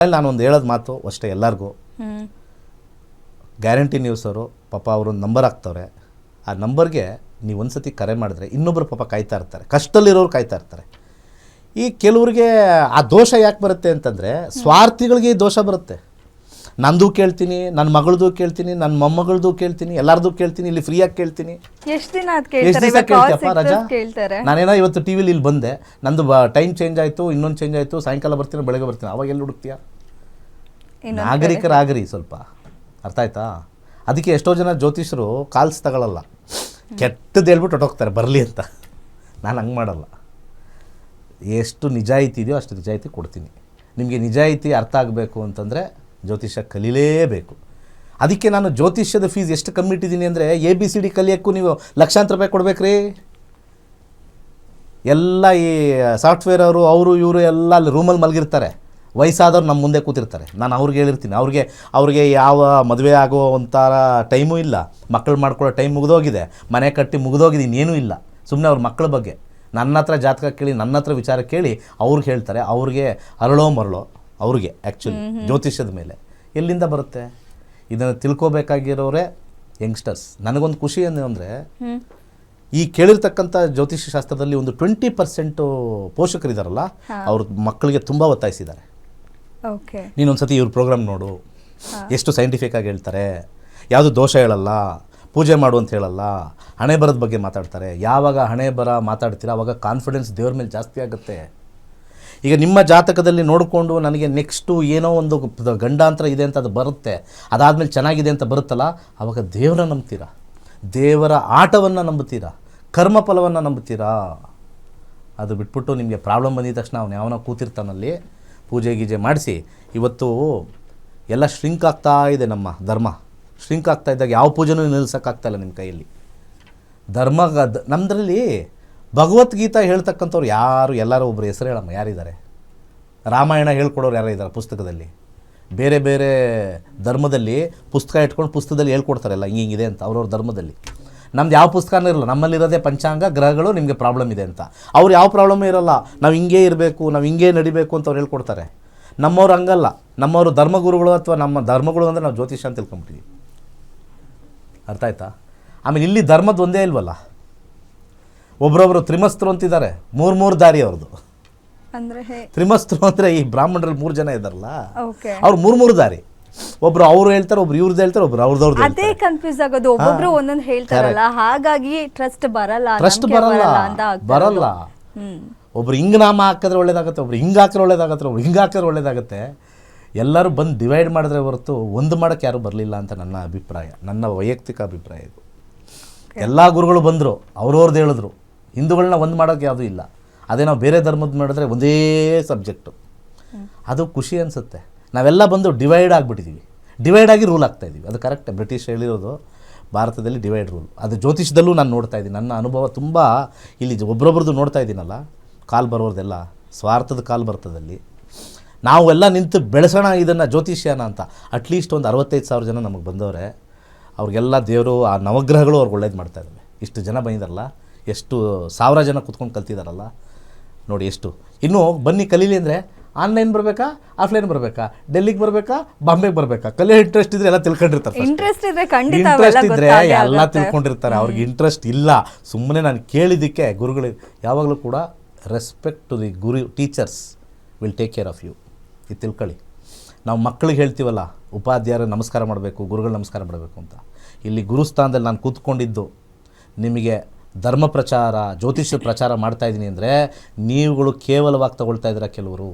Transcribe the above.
ನಾನೊಂದು ಹೇಳೋದು ಮಾತು ಅಷ್ಟೇ ಎಲ್ಲರಿಗೂ. ಗ್ಯಾರಂಟಿ ನ್ಯೂಸ್ ಅವರು ಪಾಪ ಅವರೊಂದು ನಂಬರ್ ಹಾಕ್ತವ್ರೆ. ಆ ನಂಬರ್ಗೆ ನೀವು ಒಂದು ಸತಿ ಕರೆ ಮಾಡಿದ್ರೆ ಇನ್ನೊಬ್ಬರು ಪಾಪ ಕಾಯ್ತಾ ಇರ್ತಾರೆ, ಕಷ್ಟದಲ್ಲಿರೋರು ಕಾಯ್ತಾ ಇರ್ತಾರೆ. ಈ ಕೆಲವ್ರಿಗೆ ಆ ದೋಷ ಯಾಕೆ ಬರುತ್ತೆ ಅಂತಂದರೆ ಸ್ವಾರ್ಥಿಗಳಿಗೆ ದೋಷ ಬರುತ್ತೆ. ನಂದು ಕೇಳ್ತೀನಿ, ನನ್ನ ಮಗಳದು ಕೇಳ್ತೀನಿ, ನನ್ನ ಮೊಮ್ಮಗಳದು ಕೇಳ್ತೀನಿ, ಎಲ್ಲರದು ಕೇಳ್ತೀನಿ, ಇಲ್ಲಿ ಫ್ರೀಯಾಗಿ ಕೇಳ್ತೀನಿ. ಎಷ್ಟು ದಿವಸ ಕೇಳ್ತೀಯಪ್ಪ ರಜಾ? ನಾನೇನೋ ಇವತ್ತು ಟಿ ವಿಲಿ ಇಲ್ಲಿ ಬಂದೆ, ನಂದು ಟೈಮ್ ಚೇಂಜ್ ಆಯಿತು, ಇನ್ನೊಂದು ಚೇಂಜ್ ಆಯಿತು, ಸಾಯಂಕಾಲ ಬರ್ತೀನಿ, ಬೆಳಗ್ಗೆ ಬರ್ತೀನಿ, ಅವಾಗ ಎಲ್ಲಿ ಹುಡುಕ್ತೀಯ? ನಾಗರಿಕರಾಗ್ರಿ ಸ್ವಲ್ಪ, ಅರ್ಥ ಆಯ್ತಾ? ಅದಕ್ಕೆ ಎಷ್ಟೋ ಜನ ಜ್ಯೋತಿಷರು ಕಾಲ್ಸ್ ತಗೊಳ್ಳಲ್ಲ, ಕೆಟ್ಟದ್ದು ಹೇಳ್ಬಿಟ್ಟು ಹೊಟ್ಟೋಗ್ತಾರೆ ಬರಲಿ ಅಂತ. ನಾನು ಹಂಗೆ ಮಾಡಲ್ಲ. ಎಷ್ಟು ನಿಜಾಯಿತಿ ಇದೆಯೋ ಅಷ್ಟು ನಿಜಾಯಿತಿ ಕೊಡ್ತೀನಿ. ನಿಮಗೆ ನಿಜಾಯಿತಿ ಅರ್ಥ ಆಗಬೇಕು ಅಂತಂದರೆ ಜ್ಯೋತಿಷ್ಯ ಕಲೀಲೇಬೇಕು. ಅದಕ್ಕೆ ನಾನು ಜ್ಯೋತಿಷ್ಯದ ಫೀಸ್ ಎಷ್ಟು ಕಮ್ಮಿ ಇಟ್ಟಿದ್ದೀನಿ ಅಂದರೆ ABCD ಕಲಿಯೋಕ್ಕೂ ನೀವು ಲಕ್ಷಾಂತರ ರೂಪಾಯಿ ಕೊಡ್ಬೇಕ್ರಿ. ಎಲ್ಲ ಈ ಸಾಫ್ಟ್ವೇರ್ ಅವರು ಇವರು ಎಲ್ಲ ಅಲ್ಲಿ ರೂಮಲ್ಲಿ ಮಲಗಿರ್ತಾರೆ, ವಯಸ್ಸಾದವ್ರು ನಮ್ಮ ಮುಂದೆ ಕೂತಿರ್ತಾರೆ. ನಾನು ಅವ್ರಿಗೆ ಹೇಳಿರ್ತೀನಿ, ಅವ್ರಿಗೆ ಯಾವ ಮದುವೆ ಆಗೋ ಒಂಥರ ಟೈಮೂ ಇಲ್ಲ, ಮಕ್ಕಳು ಮಾಡ್ಕೊಳ್ಳೋ ಟೈಮ್ ಮುಗಿದೋಗಿದೆ, ಮನೆ ಕಟ್ಟಿ ಮುಗಿದೋಗಿದೆ, ಇನ್ನೇನೂ ಇಲ್ಲ. ಸುಮ್ಮನೆ ಅವ್ರ ಮಕ್ಕಳ ಬಗ್ಗೆ ನನ್ನ ಹತ್ರ ಜಾತಕ ಕೇಳಿ, ನನ್ನ ಹತ್ರ ವಿಚಾರ ಕೇಳಿ ಅವ್ರಿಗೆ ಹೇಳ್ತಾರೆ. ಅವ್ರಿಗೆ ಅರಳೋ ಮರಳೋ ಅವ್ರಿಗೆ ಆ್ಯಕ್ಚುಲಿ ಜ್ಯೋತಿಷ್ಯದ ಮೇಲೆ ಎಲ್ಲಿಂದ ಬರುತ್ತೆ? ಇದನ್ನು ತಿಳ್ಕೊಬೇಕಾಗಿರೋರೇ ಯಂಗ್ಸ್ಟರ್ಸ್. ನನಗೊಂದು ಖುಷಿ ಅಂದರೆ ಈ ಕೇಳಿರ್ತಕ್ಕಂಥ ಜ್ಯೋತಿಷ್ಯ ಶಾಸ್ತ್ರದಲ್ಲಿ ಒಂದು 20% ಪೋಷಕರಿದ್ದಾರಲ್ಲ, ಅವ್ರ ಮಕ್ಕಳಿಗೆ ತುಂಬ ಒತ್ತಾಯಿಸಿದ್ದಾರೆ. ನೀನೊಂದು ಸತಿ ಇವ್ರ ಪ್ರೋಗ್ರಾಮ್ ನೋಡು, ಎಷ್ಟು ಸೈಂಟಿಫಿಕ್ ಆಗಿ ಹೇಳ್ತಾರೆ, ಯಾವುದು ದೋಷ ಹೇಳಲ್ಲ, ಪೂಜೆ ಮಾಡು ಅಂತ ಹೇಳಲ್ಲ, ಹಣೆ ಬರದ ಬಗ್ಗೆ ಮಾತಾಡ್ತಾರೆ. ಯಾವಾಗ ಹಣೆ ಬರ ಮಾತಾಡ್ತೀರಾ ಆವಾಗ ಕಾನ್ಫಿಡೆನ್ಸ್ ದೇವ್ರ ಮೇಲೆ ಜಾಸ್ತಿ ಆಗುತ್ತೆ. ಈಗ ನಿಮ್ಮ ಜಾತಕದಲ್ಲಿ ನೋಡಿಕೊಂಡು ನನಗೆ ನೆಕ್ಸ್ಟು ಏನೋ ಒಂದು ಗಂಡಾಂತರ ಇದೆ ಅಂತ ಅದು ಬರುತ್ತೆ, ಅದಾದಮೇಲೆ ಚೆನ್ನಾಗಿದೆ ಅಂತ ಬರುತ್ತಲ್ಲ, ಆವಾಗ ದೇವರ ನಂಬ್ತೀರಾ, ದೇವರ ಆಟವನ್ನು ನಂಬುತ್ತೀರಾ, ಕರ್ಮಫಲವನ್ನು ನಂಬುತ್ತೀರಾ. ಅದು ಬಿಟ್ಬಿಟ್ಟು ನಿಮಗೆ ಪ್ರಾಬ್ಲಮ್ ಬಂದಿದ ತಕ್ಷಣ ಅವನು ಯಾವನೋ ಕೂತಿರ್ತಾನಲ್ಲಿ ಪೂಜೆ ಗೀಜೆ ಮಾಡಿಸಿ. ಇವತ್ತು ಎಲ್ಲ ಶ್ರಿಂಕ್ ಆಗ್ತಾ ಇದೆ, ನಮ್ಮ ಧರ್ಮ ಶ್ರಿಂಕ್ ಆಗ್ತಾ ಇದ್ದಾಗ ಯಾವ ಪೂಜೆನೂ ನಿಲ್ಲಿಸೋಕ್ಕಾಗ್ತಾಯಿಲ್ಲ ನಿಮ್ಮ ಕೈಯಲ್ಲಿ. ಧರ್ಮ ನಮ್ಮದ್ರಲ್ಲಿ ಭಗವದ್ಗೀತಾ ಹೇಳ್ತಕ್ಕಂಥವ್ರು ಯಾರು? ಎಲ್ಲರೂ ಒಬ್ಬರು ಹೆಸರು ಹೇಳಮ್ಮ, ಯಾರಿದ್ದಾರೆ? ರಾಮಾಯಣ ಹೇಳ್ಕೊಡೋರು ಯಾರು ಇದ್ದಾರೆ ಪುಸ್ತಕದಲ್ಲಿ? ಬೇರೆ ಬೇರೆ ಧರ್ಮದಲ್ಲಿ ಪುಸ್ತಕ ಇಟ್ಕೊಂಡು ಪುಸ್ತಕದಲ್ಲಿ ಹೇಳ್ಕೊಡ್ತಾರಲ್ಲ ಹಿಂಗಿದೆ ಅಂತ ಅವ್ರವ್ರ ಧರ್ಮದಲ್ಲಿ. ನಮ್ದು ಯಾವ ಪುಸ್ತಕನೂ ಇರಲ್ಲ, ನಮ್ಮಲ್ಲಿರೋದೇ ಪಂಚಾಂಗ ಗ್ರಹಗಳು, ನಿಮಗೆ ಪ್ರಾಬ್ಲಮ್ ಇದೆ ಅಂತ. ಅವ್ರು ಯಾವ ಪ್ರಾಬ್ಲಮ್ಮೂ ಇರೋಲ್ಲ, ನಾವು ಹಿಂಗೇ ಇರಬೇಕು, ನಾವು ಹಿಂಗೇ ನಡಿಬೇಕು ಅಂತ ಅವ್ರು ಹೇಳ್ಕೊಡ್ತಾರೆ. ನಮ್ಮವ್ರು ಹಂಗಲ್ಲ, ನಮ್ಮವರು ಧರ್ಮಗುರುಗಳು ಅಥವಾ ನಮ್ಮ ಧರ್ಮಗಳು ಅಂದರೆ ನಾವು ಜ್ಯೋತಿಷ ಅಂತ ತಿಳ್ಕೊಂಬಿಟ್ಟಿವಿ. ಅರ್ಥ ಆಯ್ತಾ? ಆಮೇಲೆ ಇಲ್ಲಿ ಧರ್ಮದ ಒಂದೇ ಇಲ್ವಲ್ಲ, ಒಬ್ರೊಬ್ರು ತ್ರಿಮಸ್ತರು ಅಂತಿದ್ದಾರೆ, ಮೂರು ದಾರಿ ಅವ್ರದ್ದು. ತ್ರಿಮಸ್ತರು ಅಂದರೆ ಈ ಬ್ರಾಹ್ಮಣರಲ್ಲಿ 3 ಜನ ಇದ್ದಾರಲ್ಲ, ಅವ್ರು 3 ದಾರಿ. ಒಬ್ರು ಅವ್ರು ಹೇಳ್ತಾರೆ, ಒಬ್ರು ಇವ್ರದ್ದು ಹೇಳ್ತಾರೆ, ಒಬ್ರು ಅವ್ರದವ್ರದ್ದು. ಅದೇ ಕನ್ಫ್ಯೂಸ್ ಆಗೋದು, ಒಬ್ಬೊಬ್ರು ಒಂದೊಂದು ಹೇಳ್ತಾರಲ್ಲ, ಹಾಗಾಗಿ ಟ್ರಸ್ಟ್ ಬರಲ್ಲ. ಒಬ್ರು ಹಿಂಗ್ ನಾಮ ಹಾಕಿದ್ರೆ ಒಳ್ಳೇದಾಗುತ್ತೆ, ಒಬ್ರು ಹಿಂಗೆ ಹಾಕಿದ್ರೆ ಒಳ್ಳೇದಾಗತ್ತೆ, ಒಬ್ರು ಹಿಂಗೆ ಹಾಕಿದ್ರೆ ಒಳ್ಳೇದಾಗುತ್ತೆ. ಎಲ್ಲರೂ ಬಂದು ಡಿವೈಡ್ ಮಾಡಿದ್ರೆ ಹೊರತು ಒಂದು ಮಾಡೋಕ್ಕೆ ಯಾರೂ ಬರಲಿಲ್ಲ ಅಂತ ನನ್ನ ಅಭಿಪ್ರಾಯ, ನನ್ನ ವೈಯಕ್ತಿಕ ಅಭಿಪ್ರಾಯ ಇದು. ಎಲ್ಲ ಗುರುಗಳು ಬಂದರು, ಅವ್ರವ್ರದ್ದು ಹೇಳಿದ್ರು, ಹಿಂದೂಗಳನ್ನ ಒಂದು ಮಾಡೋಕ್ಕೆ ಯಾವುದೂ ಇಲ್ಲ. ಅದೇ ನಾವು ಬೇರೆ ಧರ್ಮದ ಮಾಡಿದ್ರೆ ಒಂದೇ ಸಬ್ಜೆಕ್ಟು, ಅದು ಖುಷಿ ಅನಿಸುತ್ತೆ. ನಾವೆಲ್ಲ ಬಂದು ಡಿವೈಡ್ ಆಗಿಬಿಟ್ಟಿದ್ದೀವಿ, ಡಿವೈಡ್ ಆಗಿ ರೂಲ್ ಆಗ್ತಾಯಿದ್ದೀವಿ. ಅದು ಕರೆಕ್ಟ್, ಬ್ರಿಟಿಷ್ ಹೇಳಿರೋದು ಭಾರತದಲ್ಲಿ ಡಿವೈಡ್ ರೂಲ್. ಅದು ಜ್ಯೋತಿಷದಲ್ಲೂ ನಾನು ನೋಡ್ತಾ ಇದ್ದೀನಿ, ನನ್ನ ಅನುಭವ ತುಂಬ ಇಲ್ಲಿ ಒಬ್ಬರೊಬ್ರದ್ದು ನೋಡ್ತಾ ಇದ್ದೀನಲ್ಲ, ಕಾಲ್ ಬರೋರ್ದೆಲ್ಲ ಸ್ವಾರ್ಥದ ಕಾಲ್ ಬರ್ತದಲ್ಲಿ. ನಾವೆಲ್ಲ ನಿಂತು ಬೆಳೆಸೋಣ ಇದನ್ನು ಜ್ಯೋತಿಷ್ಯನ ಅಂತ. ಅಟ್ಲೀಸ್ಟ್ ಒಂದು 65,000 ಜನ ನಮಗೆ ಬಂದವರೆ, ಅವ್ರಿಗೆಲ್ಲ ದೇವರು ಆ ನವಗ್ರಹಗಳು ಅವ್ರಿಗೆ ಒಳ್ಳೇದು ಮಾಡ್ತಾ ಇದ್ದಾವೆ. ಇಷ್ಟು ಜನ ಬಂದಿದ್ದಾರಲ್ಲ, ಎಷ್ಟು 1000 ಜನ ಕೂತ್ಕೊಂಡು ಕಲ್ತಿದ್ದಾರಲ್ಲ ನೋಡಿ ಎಷ್ಟು. ಇನ್ನೂ ಬನ್ನಿ ಕಲೀಲಿ ಅಂದರೆ ಆನ್ಲೈನ್ ಬರಬೇಕಾ, ಆಫ್ಲೈನ್ ಬರಬೇಕಾ, ಡೆಲ್ಲಿಗೆ ಬರಬೇಕಾ, ಬಾಂಬೆಗೆ ಬರಬೇಕಾ? ಕಲಿಯೋ ಇಂಟ್ರೆಸ್ಟ್ ಇದ್ದರೆ ಎಲ್ಲ ತಿಳ್ಕೊಂಡಿರ್ತಾರೆ. ಇಂಟ್ರೆಸ್ಟ್ ಇದ್ದರೆ ಎಲ್ಲ ತಿಳ್ಕೊಂಡಿರ್ತಾರೆ. ಅವ್ರಿಗೆ ಇಂಟ್ರೆಸ್ಟ್ ಇಲ್ಲ, ಸುಮ್ಮನೆ ನಾನು ಕೇಳಿದ್ದಕ್ಕೆ ಗುರುಗಳಿಗೆ ಯಾವಾಗಲೂ ಕೂಡ respect to the guru teachers will take care of you. ಇದು ತಿಳ್ಕೊಳ್ಳಿ. ನಾವು ಮಕ್ಕಳಿಗೆ ಹೇಳ್ತೀವಲ್ಲ, ಉಪಾಧ್ಯಾಯರು ನಮಸ್ಕಾರ ಮಾಡಬೇಕು, ಗುರುಗಳು ನಮಸ್ಕಾರ ಮಾಡಬೇಕು ಅಂತ. ಇಲ್ಲಿ ಗುರುಸ್ಥಾನದಲ್ಲಿ ನಾನು ಕೂತ್ಕೊಂಡಿದ್ದು ನಿಮಗೆ ಧರ್ಮ ಪ್ರಚಾರ, ಜ್ಯೋತಿಷ್ಯ ಪ್ರಚಾರ ಮಾಡ್ತಾಯಿದ್ದೀನಿ ಅಂದರೆ ನೀವುಗಳು ಕೇವಲವಾಗಿ ತಗೊಳ್ತಾ ಇದ್ದೀರಾ ಕೆಲವರು.